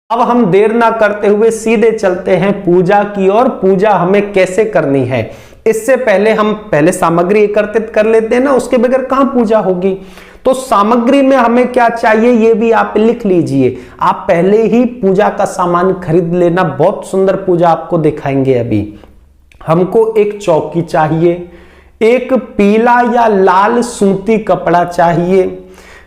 अब हम देर ना करते हुए सीधे चलते हैं पूजा की ओर। पूजा हमें कैसे करनी है, इससे पहले हम सामग्री एकत्रित कर लेते हैं ना, उसके बगैर कहां पूजा होगी। तो सामग्री में हमें क्या चाहिए ये भी आप लिख लीजिए। आप पहले ही पूजा का सामान खरीद लेना, बहुत सुंदर पूजा आपको दिखाएंगे अभी। हमको एक चौकी चाहिए, एक पीला या लाल सूती कपड़ा चाहिए,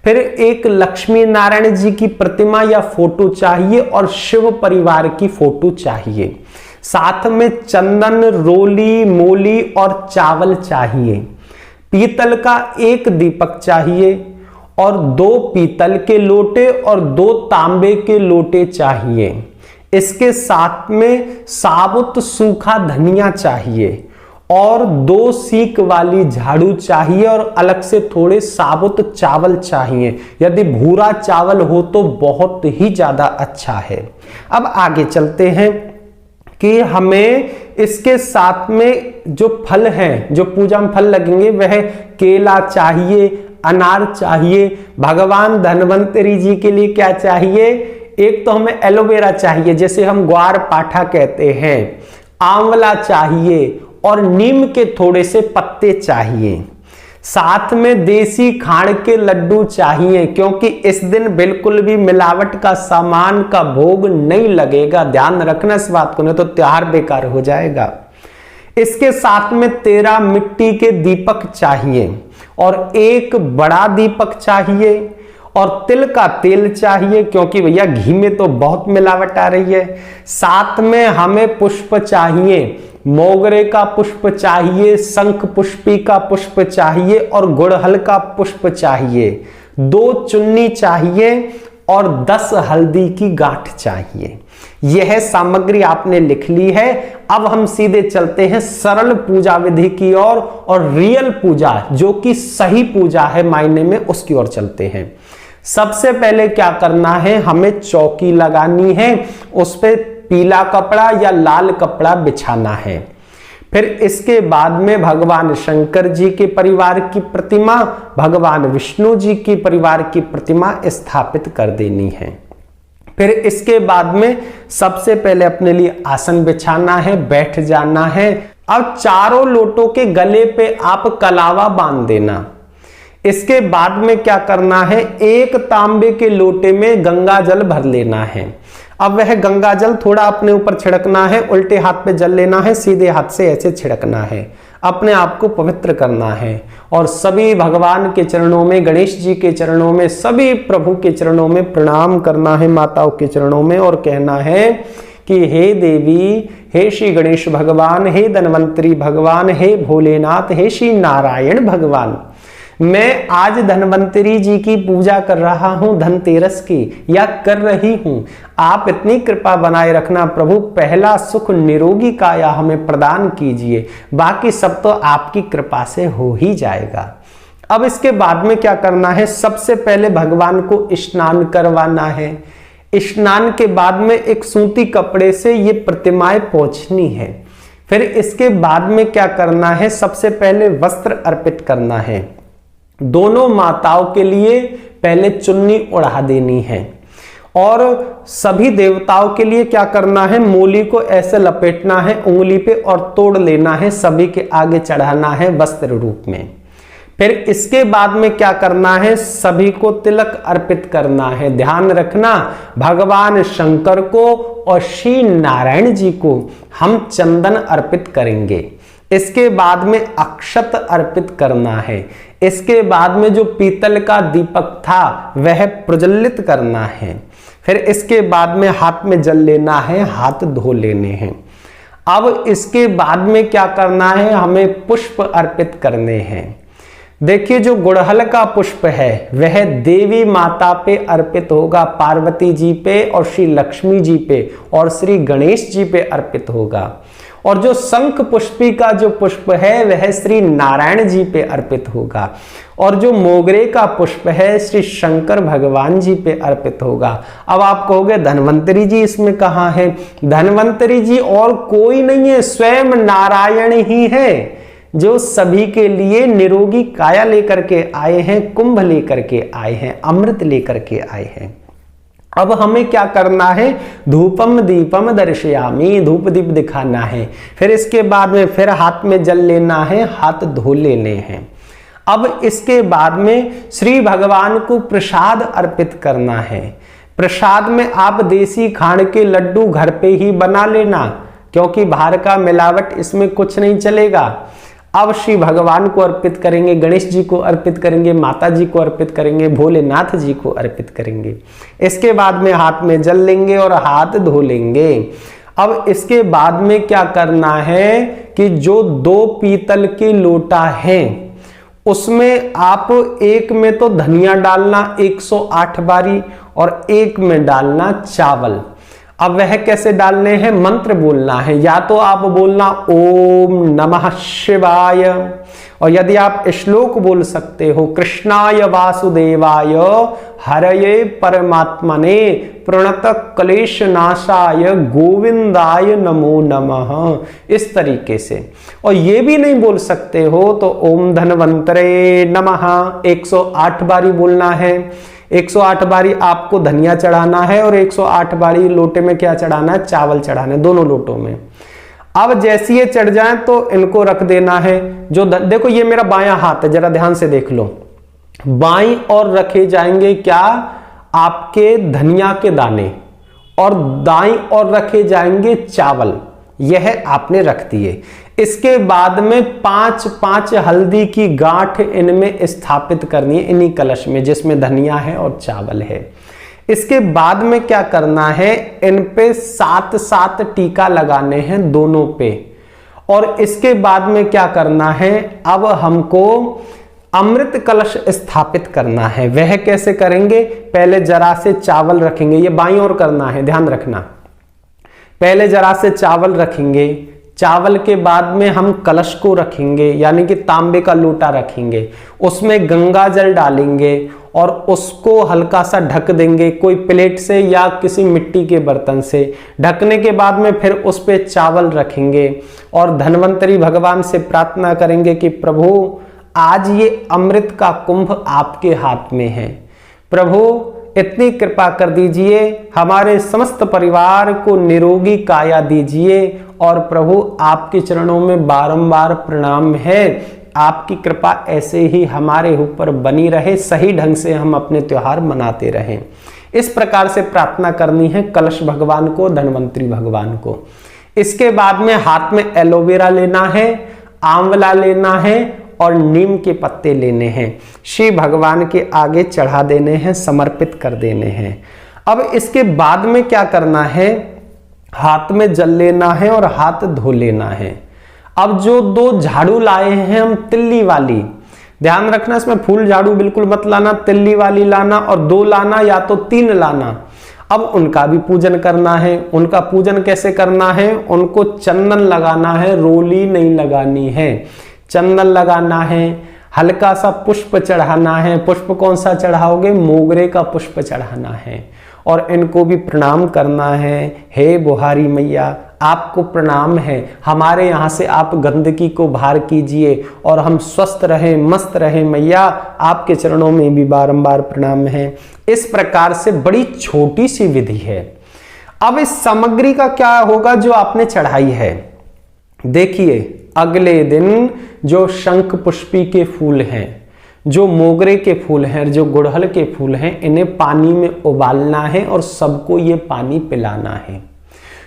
फिर एक लक्ष्मी नारायण जी की प्रतिमा या फोटो चाहिए और शिव परिवार की फोटो चाहिए। साथ में चंदन, रोली, मोली और चावल चाहिए। पीतल का एक दीपक चाहिए और 2 पीतल के लोटे और 2 तांबे के लोटे चाहिए। इसके साथ में साबुत सूखा धनिया चाहिए और 2 सीख वाली झाड़ू चाहिए और अलग से थोड़े साबुत चावल चाहिए। यदि भूरा चावल हो तो बहुत ही ज्यादा अच्छा है। अब आगे चलते हैं कि हमें इसके साथ में जो फल हैं, जो पूजा में फल लगेंगे, वह केला चाहिए, अनार चाहिए। भगवान धन्वंतरी जी के लिए क्या चाहिए, एक तो हमें एलोवेरा चाहिए जैसे हम ग्वार पाठा कहते हैं, आंवला चाहिए और नीम के थोड़े से पत्ते चाहिए। साथ में देसी खांड के लड्डू चाहिए, क्योंकि इस दिन बिल्कुल भी मिलावट का सामान का भोग नहीं लगेगा। ध्यान रखना इस बात को, नहीं तो त्योहार बेकार हो जाएगा। इसके साथ में 13 मिट्टी के दीपक चाहिए और एक बड़ा दीपक चाहिए और तिल का तेल चाहिए, क्योंकि भैया घी में तो बहुत मिलावट आ रही है। साथ में हमें पुष्प चाहिए, मोगरे का पुष्प चाहिए, शंख पुष्पी का पुष्प चाहिए और गुड़हल का पुष्प चाहिए। 2 चुन्नी चाहिए और 10 हल्दी की गांठ चाहिए। यह सामग्री आपने लिख ली है। अब हम सीधे चलते हैं सरल पूजा विधि की ओर और रियल पूजा जो कि सही पूजा है मायने में, उसकी ओर चलते हैं। सबसे पहले क्या करना है, हमें चौकी लगानी है, उस पे पीला कपड़ा या लाल कपड़ा बिछाना है। फिर इसके बाद में भगवान शंकर जी के परिवार की प्रतिमा, भगवान विष्णु जी की परिवार की प्रतिमा स्थापित कर देनी है। फिर इसके बाद में सबसे पहले अपने लिए आसन बिछाना है, बैठ जाना है। अब चारों लोटों के गले पे आप कलावा बांध देना। इसके बाद में क्या करना है, एक तांबे के लोटे में गंगा जल भर लेना है। अब वह गंगा जल थोड़ा अपने ऊपर छिड़कना है, उल्टे हाथ पे जल लेना है, सीधे हाथ से ऐसे छिड़कना है, अपने आप को पवित्र करना है और सभी भगवान के चरणों में, गणेश जी के चरणों में, सभी प्रभु के चरणों में प्रणाम करना है, माताओं के चरणों में, और कहना है कि हे देवी, हे श्री गणेश भगवान, हे धन्वंतरी भगवान, हे भोलेनाथ, हे श्री नारायण भगवान, मैं आज धन्वंतरी जी की पूजा कर रहा हूं, धनतेरस की, या कर रही हूं। आप इतनी कृपा बनाए रखना प्रभु, पहला सुख निरोगी काया हमें प्रदान कीजिए, बाकी सब तो आपकी कृपा से हो ही जाएगा। अब इसके बाद में क्या करना है, सबसे पहले भगवान को स्नान करवाना है। स्नान के बाद में एक सूती कपड़े से ये प्रतिमाएं पोंछनी है। फिर इसके बाद में क्या करना है, सबसे पहले वस्त्र अर्पित करना है। दोनों माताओं के लिए पहले चुन्नी उड़ा देनी है और सभी देवताओं के लिए क्या करना है, मूली को ऐसे लपेटना है उंगली पे और तोड़ लेना है, सभी के आगे चढ़ाना है वस्त्र रूप में। फिर इसके बाद में क्या करना है, सभी को तिलक अर्पित करना है। ध्यान रखना, भगवान शंकर को और श्री नारायण जी को हम चंदन अर्पित करेंगे। इसके बाद में अक्षत अर्पित करना है। इसके बाद में जो पीतल का दीपक था वह प्रज्वलित करना है। फिर इसके बाद में हाथ में जल लेना है, हाथ धो लेने हैं। अब इसके बाद में क्या करना है, हमें पुष्प अर्पित करने हैं। देखिए, जो गुड़हल का पुष्प है वह देवी माता पे अर्पित होगा, पार्वती जी पे और श्री लक्ष्मी जी पे और श्री गणेश जी पे अर्पित होगा। और जो शंख पुष्पी का जो पुष्प है वह श्री नारायण जी पे अर्पित होगा और जो मोगरे का पुष्प है श्री शंकर भगवान जी पे अर्पित होगा। अब आप कहोगे धन्वंतरी जी इसमें कहाँ है? धन्वंतरी जी और कोई नहीं है, स्वयं नारायण ही है जो सभी के लिए निरोगी काया लेकर के आए हैं, कुंभ लेकर के आए हैं, अमृत लेकर के आए हैं। अब हमें क्या करना है, धूपम दीपम दर्शयामि, धूप दीप दिखाना है। फिर इसके बाद में फिर हाथ में जल लेना है, हाथ धो लेने हैं। अब इसके बाद में श्री भगवान को प्रसाद अर्पित करना है। प्रसाद में आप देसी खांड के लड्डू घर पे ही बना लेना, क्योंकि बाहर का मिलावट इसमें कुछ नहीं चलेगा। अब श्री भगवान को अर्पित करेंगे, गणेश जी को अर्पित करेंगे, माता जी को अर्पित करेंगे, भोलेनाथ जी को अर्पित करेंगे। इसके बाद में हाथ में जल लेंगे और हाथ धो लेंगे। अब इसके बाद में क्या करना है कि जो 2 पीतल के लोटा हैं उसमें आप एक में तो धनिया डालना 108 बारी और एक में डालना चावल। अब वह कैसे डालने हैं, मंत्र बोलना है। या तो आप बोलना ओम नमः शिवाय, और यदि आप श्लोक बोल सकते हो, कृष्णाय वासुदेवाय हरये परमात्मने प्रणत क्लेश नाशाय गोविंदाय नमो नमः, इस तरीके से। और ये भी नहीं बोल सकते हो तो ओम धनवंतरे नमः 108 बारी बोलना है। 108 बारी आपको धनिया चढ़ाना है और 108 बारी लोटे में क्या चढ़ाना है, चावल चढ़ाना है, दोनों लोटों में। अब जैसे ये चढ़ जाए तो इनको रख देना है। जो देखो ये मेरा बायां हाथ है, जरा ध्यान से देख लो। बाईं और रखे जाएंगे क्या, आपके धनिया के दाने, और दाईं और रखे जाएंगे चावल। यह आपने रख दिए। इसके बाद में 5-5 हल्दी की गांठ इनमें स्थापित करनी है, इन्हीं कलश में जिसमें धनिया है और चावल है। इसके बाद में क्या करना है, इन पे 7-7 टीका लगाने हैं दोनों पे। और इसके बाद में क्या करना है, अब हमको अमृत कलश स्थापित करना है। वह कैसे करेंगे, पहले जरा से चावल रखेंगे, ये बाईं ओर करना है, ध्यान रखना। पहले जरा से चावल रखेंगे, चावल के बाद में हम कलश को रखेंगे, यानी कि तांबे का लोटा रखेंगे, उसमें गंगा जल डालेंगे और उसको हल्का सा ढक देंगे, कोई प्लेट से या किसी मिट्टी के बर्तन से। ढकने के बाद में फिर उस पे चावल रखेंगे और धन्वंतरी भगवान से प्रार्थना करेंगे कि प्रभु आज ये अमृत का कुंभ आपके हाथ में है, प्रभु इतनी कृपा कर दीजिए, हमारे समस्त परिवार को निरोगी काया दीजिए, और प्रभु आपके चरणों में बारंबार प्रणाम है, आपकी कृपा ऐसे ही हमारे ऊपर बनी रहे, सही ढंग से हम अपने त्योहार मनाते रहें। इस प्रकार से प्रार्थना करनी है कलश भगवान को, धन्वंतरी भगवान को। इसके बाद में हाथ में एलोवेरा लेना है, आंवला लेना है और नीम के पत्ते लेने हैं, श्री भगवान के आगे चढ़ा देने हैं, समर्पित कर देने हैं। अब इसके बाद में क्या करना है, हाथ में जल लेना है और हाथ धो लेना है। अब जो 2 झाड़ू लाए हैं हम तिल्ली वाली, ध्यान रखना इसमें फूल झाड़ू बिल्कुल मत लाना, तिल्ली वाली लाना, और 2 लाना या तो 3 लाना। अब उनका भी पूजन करना है। उनका पूजन कैसे करना है, उनको चंदन लगाना है, रोली नहीं लगानी है, चंदन लगाना है, हल्का सा पुष्प चढ़ाना है। पुष्प कौन सा चढ़ाओगे, मोगरे का पुष्प चढ़ाना है, और इनको भी प्रणाम करना है। हे बुहारी मैया आपको प्रणाम है, हमारे यहाँ से आप गंदगी को बाहर कीजिए और हम स्वस्थ रहें, मस्त रहें मैया, आपके चरणों में भी बारंबार प्रणाम है। इस प्रकार से बड़ी छोटी सी विधि है। अब इस सामग्री का क्या होगा जो आपने चढ़ाई है, देखिए अगले दिन जो शंख पुष्पी के फूल हैं, जो मोगरे के फूल हैं, जो गुड़हल के फूल हैं, इन्हें पानी में उबालना है और सबको ये पानी पिलाना है।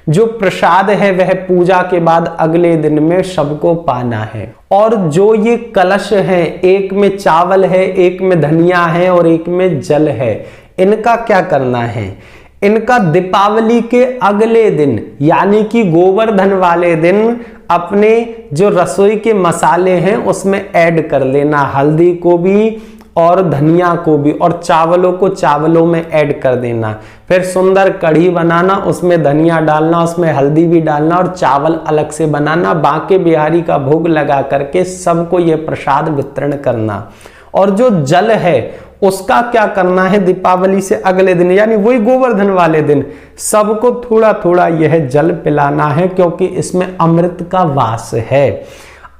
जो प्रसाद है वह पूजा के बाद अगले दिन में सबको पाना है। और जो ये कलश है, एक में चावल है, एक में धनिया है और एक में जल है, इनका क्या करना है, इनका दीपावली के अगले दिन यानी कि गोवर्धन वाले दिन अपने जो रसोई के मसाले हैं उसमें ऐड कर लेना, हल्दी को भी और धनिया को भी, और चावलों को चावलों में ऐड कर देना। फिर सुंदर कढ़ी बनाना, उसमें धनिया डालना, उसमें हल्दी भी डालना और चावल अलग से बनाना। बांके बिहारी का भोग लगा करके सबको ये प्रसाद वितरण करना। और जो जल है उसका क्या करना है, दीपावली से अगले दिन यानी वही गोवर्धन वाले दिन सबको थोड़ा थोड़ा यह जल पिलाना है, क्योंकि इसमें अमृत का वास है।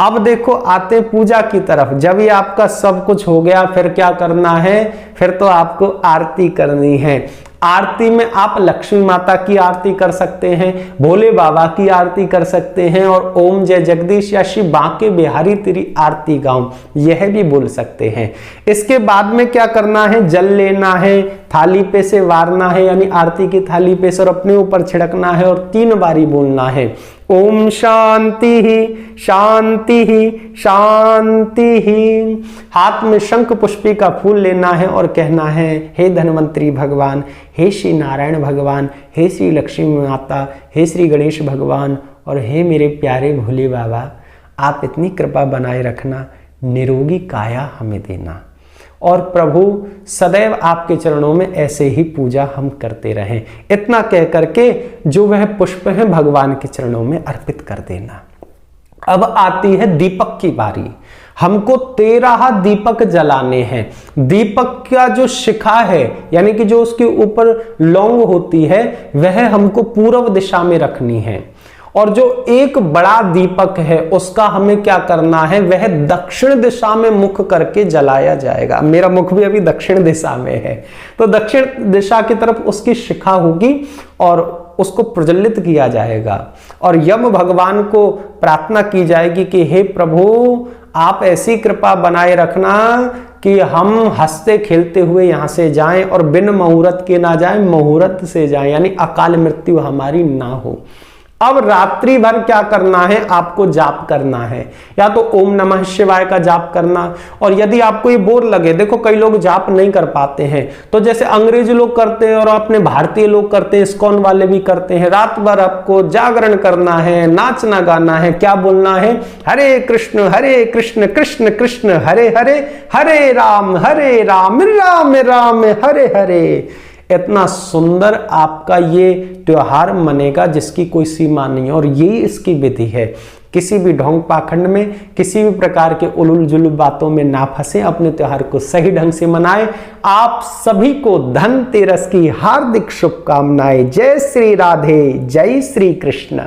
अब देखो आते पूजा की तरफ। जब ये आपका सब कुछ हो गया फिर क्या करना है, फिर तो आपको आरती करनी है। आरती में आप लक्ष्मी माता की आरती कर सकते हैं, भोले बाबा की आरती कर सकते हैं और ओम जय जगदीश या श्री बांके बिहारी तेरी आरती गाऊं, यह भी बोल सकते हैं। इसके बाद में क्या करना है, जल लेना है, थाली पे से वारना है, यानी आरती की थाली पे से और अपने ऊपर छिड़कना है और 3 बारी बोलना है, ओम शांति ही शांति ही शांति ही। हाथ में शंख पुष्पी का फूल लेना है और कहना है, हे धन्वंतरी भगवान, हे श्री नारायण भगवान, हे श्री लक्ष्मी माता, हे श्री गणेश भगवान और हे मेरे प्यारे भोले बाबा, आप इतनी कृपा बनाए रखना, निरोगी काया हमें देना। और प्रभु सदैव आपके चरणों में ऐसे ही पूजा हम करते रहें। इतना कह करके जो वह पुष्प है भगवान के चरणों में अर्पित कर देना। अब आती है दीपक की बारी। हमको 13 दीपक जलाने हैं। दीपक का जो शिखा है, यानी कि जो उसके ऊपर लौंग होती है, वह हमको पूर्व दिशा में रखनी है और जो एक बड़ा दीपक है उसका हमें क्या करना है, वह दक्षिण दिशा में मुख करके जलाया जाएगा। मेरा मुख भी अभी दक्षिण दिशा में है, तो दक्षिण दिशा की तरफ उसकी शिखा होगी और उसको प्रज्वलित किया जाएगा और यम भगवान को प्रार्थना की जाएगी कि हे प्रभु, आप ऐसी कृपा बनाए रखना कि हम हंसते खेलते हुए यहां से जाएं और बिन मुहूर्त के ना जाएं, मुहूर्त से जाएं, यानी अकाल मृत्यु हमारी ना हो। अब रात्रि भर क्या करना है, आपको जाप करना है, या तो ओम नमः शिवाय का जाप करना। और यदि आपको ये बोर लगे, देखो कई लोग जाप नहीं कर पाते हैं, तो जैसे अंग्रेज लोग करते हैं और अपने भारतीय लोग करते हैं, इस्कॉन वाले भी करते हैं, रात भर आपको जागरण करना है, नाचना गाना है, क्या बोलना है, हरे कृष्ण कृष्ण कृष्ण हरे हरे, हरे राम राम राम हरे हरे। इतना सुंदर आपका ये त्योहार मनेगा जिसकी कोई सीमा नहीं है। और यही इसकी विधि है। किसी भी ढोंग पाखंड में, किसी भी प्रकार के उलूल जुलूल बातों में ना फंसे, अपने त्योहार को सही ढंग से मनाएं। आप सभी को धनतेरस की हार्दिक शुभकामनाएं। जय श्री राधे, जय श्री कृष्ण।